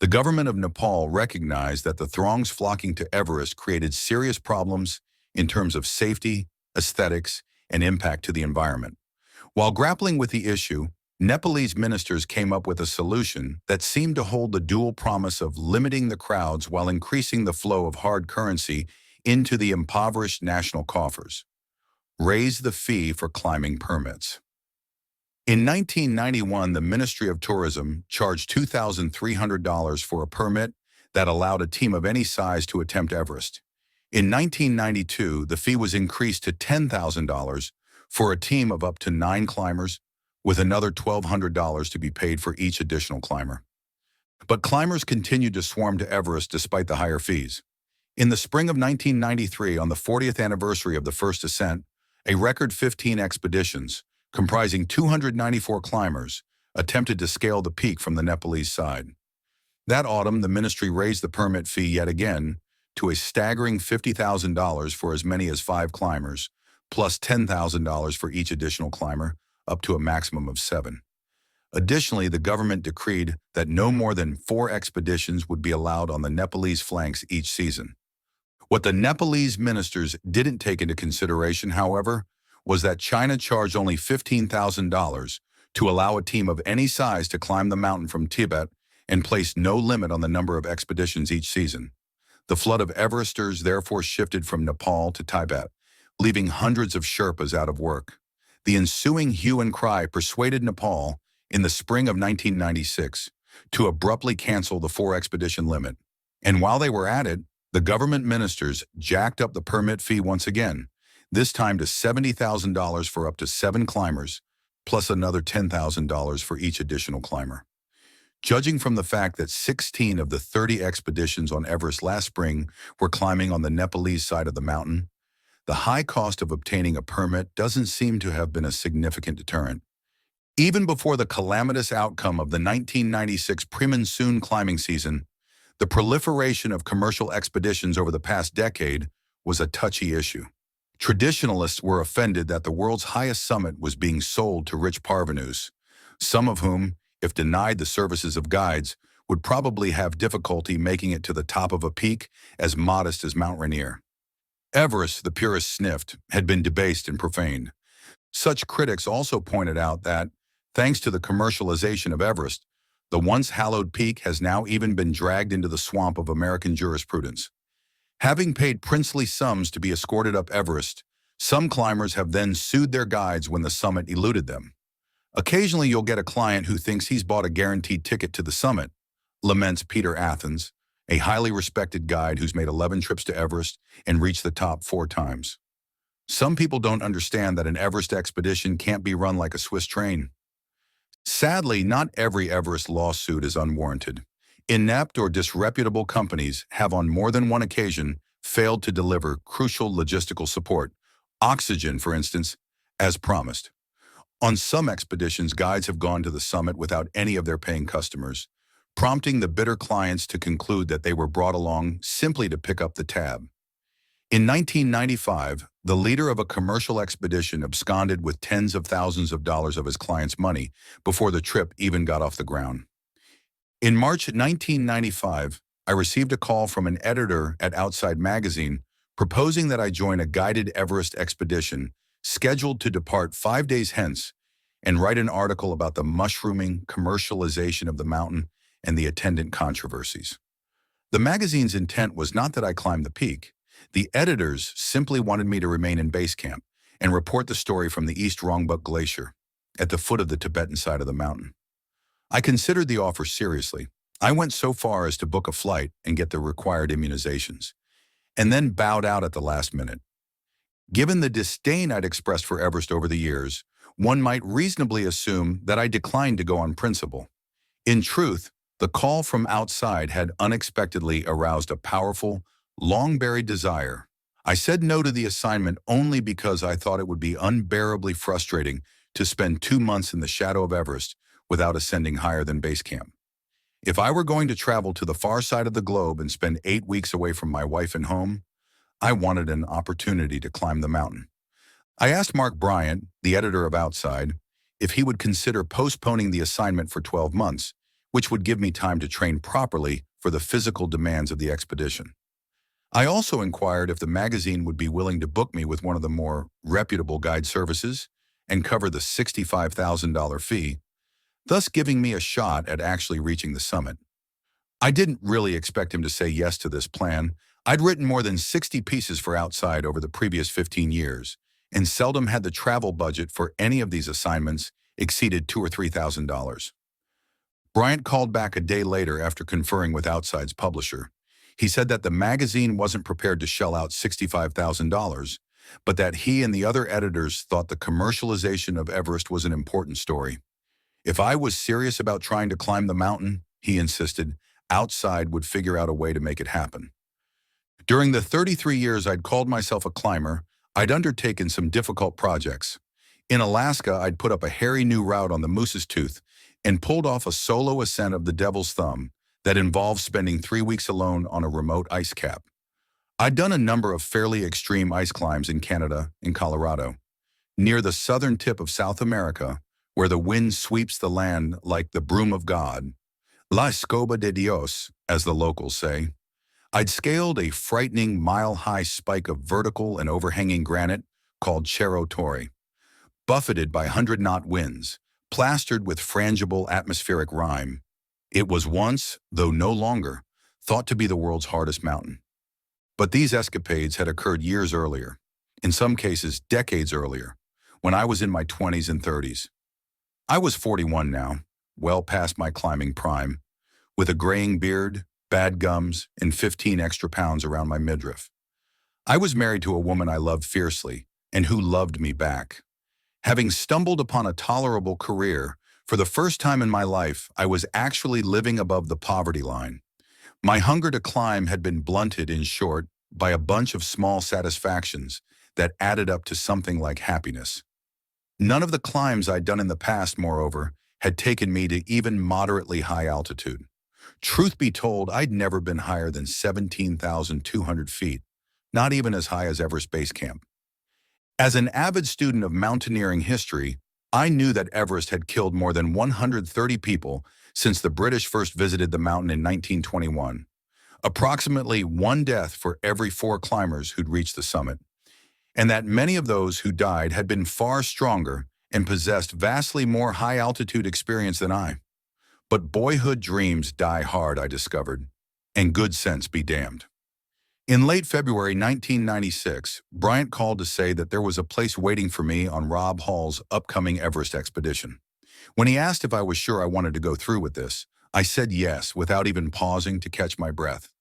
The government of Nepal recognized that the throngs flocking to Everest created serious problems in terms of safety, aesthetics, and impact to the environment. While grappling with the issue, Nepalese ministers came up with a solution that seemed to hold the dual promise of limiting the crowds while increasing the flow of hard currency into the impoverished national coffers. Raise the fee for climbing permits. In 1991, the Ministry of Tourism charged $2,300 for a permit that allowed a team of any size to attempt Everest. In 1992, the fee was increased to $10,000 for a team of up to 9 climbers, with another $1,200 to be paid for each additional climber. But climbers continued to swarm to Everest despite the higher fees. In the spring of 1993, on the 40th anniversary of the first ascent, a record 15 expeditions, comprising 294 climbers, attempted to scale the peak from the Nepalese side. That autumn, the ministry raised the permit fee yet again to a staggering $50,000 for as many as 5 climbers, plus $10,000 for each additional climber, up to a maximum of 7. Additionally, the government decreed that no more than 4 expeditions would be allowed on the Nepalese flanks each season. What the Nepalese ministers didn't take into consideration, however, was that China charged only $15,000 to allow a team of any size to climb the mountain from Tibet and placed no limit on the number of expeditions each season. The flood of Everesters therefore shifted from Nepal to Tibet, leaving hundreds of Sherpas out of work. The ensuing hue and cry persuaded Nepal, in the spring of 1996, to abruptly cancel the 4-expedition limit. And while they were at it, the government ministers jacked up the permit fee once again, this time to $70,000 for up to 7 climbers, plus another $10,000 for each additional climber. Judging from the fact that 16 of the 30 expeditions on Everest last spring were climbing on the Nepalese side of the mountain, the high cost of obtaining a permit doesn't seem to have been a significant deterrent. Even before the calamitous outcome of the 1996 pre-monsoon climbing season, the proliferation of commercial expeditions over the past decade was a touchy issue. Traditionalists were offended that the world's highest summit was being sold to rich parvenus, some of whom, if denied the services of guides, would probably have difficulty making it to the top of a peak as modest as Mount Rainier. Everest, the purists sniffed, had been debased and profaned. Such critics also pointed out that, thanks to the commercialization of Everest, the once hallowed peak has now even been dragged into the swamp of American jurisprudence. Having paid princely sums to be escorted up Everest, some climbers have then sued their guides when the summit eluded them. Occasionally you'll get a client who thinks he's bought a guaranteed ticket to the summit, laments Peter Athens, a highly respected guide who's made 11 trips to Everest and reached the top 4 times. Some people don't understand that an Everest expedition can't be run like a Swiss train. Sadly, not every Everest lawsuit is unwarranted. Inept or disreputable companies have on more than one occasion failed to deliver crucial logistical support, oxygen, for instance, as promised. On some expeditions, guides have gone to the summit without any of their paying customers, prompting the bitter clients to conclude that they were brought along simply to pick up the tab. In 1995, the leader of a commercial expedition absconded with tens of thousands of dollars of his clients' money before the trip even got off the ground. In March 1995, I received a call from an editor at Outside Magazine proposing that I join a guided Everest expedition scheduled to depart 5 days hence and write an article about the mushrooming commercialization of the mountain and the attendant controversies. The magazine's intent was not that I climb the peak. The editors simply wanted me to remain in base camp and report the story from the East Rongbuk Glacier, at the foot of the Tibetan side of the mountain. I considered the offer seriously. I went so far as to book a flight and get the required immunizations, and then bowed out at the last minute. Given the disdain I'd expressed for Everest over the years, one might reasonably assume that I declined to go on principle. In truth, the call from outside had unexpectedly aroused a powerful, long-buried desire. I said no to the assignment only because I thought it would be unbearably frustrating to spend 2 months in the shadow of Everest without ascending higher than base camp. If I were going to travel to the far side of the globe and spend 8 weeks away from my wife and home, I wanted an opportunity to climb the mountain. I asked Mark Bryant, the editor of Outside, if he would consider postponing the assignment for 12 months, which would give me time to train properly for the physical demands of the expedition. I also inquired if the magazine would be willing to book me with one of the more reputable guide services and cover the $65,000 fee, thus giving me a shot at actually reaching the summit. I didn't really expect him to say yes to this plan. I'd written more than 60 pieces for Outside over the previous 15 years, and seldom had the travel budget for any of these assignments exceeded $2,000 or $3,000. Bryant called back a day later after conferring with Outside's publisher. He said that the magazine wasn't prepared to shell out $65,000, but that he and the other editors thought the commercialization of Everest was an important story. If I was serious about trying to climb the mountain, he insisted, Outside would figure out a way to make it happen. During the 33 years I'd called myself a climber, I'd undertaken some difficult projects. In Alaska, I'd put up a hairy new route on the Moose's Tooth and pulled off a solo ascent of the Devil's Thumb that involved spending 3 weeks alone on a remote ice cap. I'd done a number of fairly extreme ice climbs in Canada and Colorado. Near the southern tip of South America, where the wind sweeps the land like the broom of God, La Escoba de Dios, as the locals say, I'd scaled a frightening mile-high spike of vertical and overhanging granite called Cerro Torre, buffeted by 100-knot winds, plastered with frangible atmospheric rime. It was once, though no longer, thought to be the world's hardest mountain. But these escapades had occurred years earlier, in some cases decades earlier, when I was in my 20s and 30s. I was 41 now, well past my climbing prime, with a graying beard, bad gums, and 15 extra pounds around my midriff. I was married to a woman I loved fiercely, and who loved me back. Having stumbled upon a tolerable career, for the first time in my life, I was actually living above the poverty line. My hunger to climb had been blunted, in short, by a bunch of small satisfactions that added up to something like happiness. None of the climbs I'd done in the past, moreover, had taken me to even moderately high altitude. Truth be told, I'd never been higher than 17,200 feet, not even as high as Everest Base Camp. As an avid student of mountaineering history, I knew that Everest had killed more than 130 people since the British first visited the mountain in 1921, approximately 1 death for every 4 climbers who'd reached the summit, and that many of those who died had been far stronger and possessed vastly more high-altitude experience than I. But boyhood dreams die hard, I discovered, and good sense be damned. In late February 1996, Bryant called to say that there was a place waiting for me on Rob Hall's upcoming Everest expedition. When he asked if I was sure I wanted to go through with this, I said yes without even pausing to catch my breath.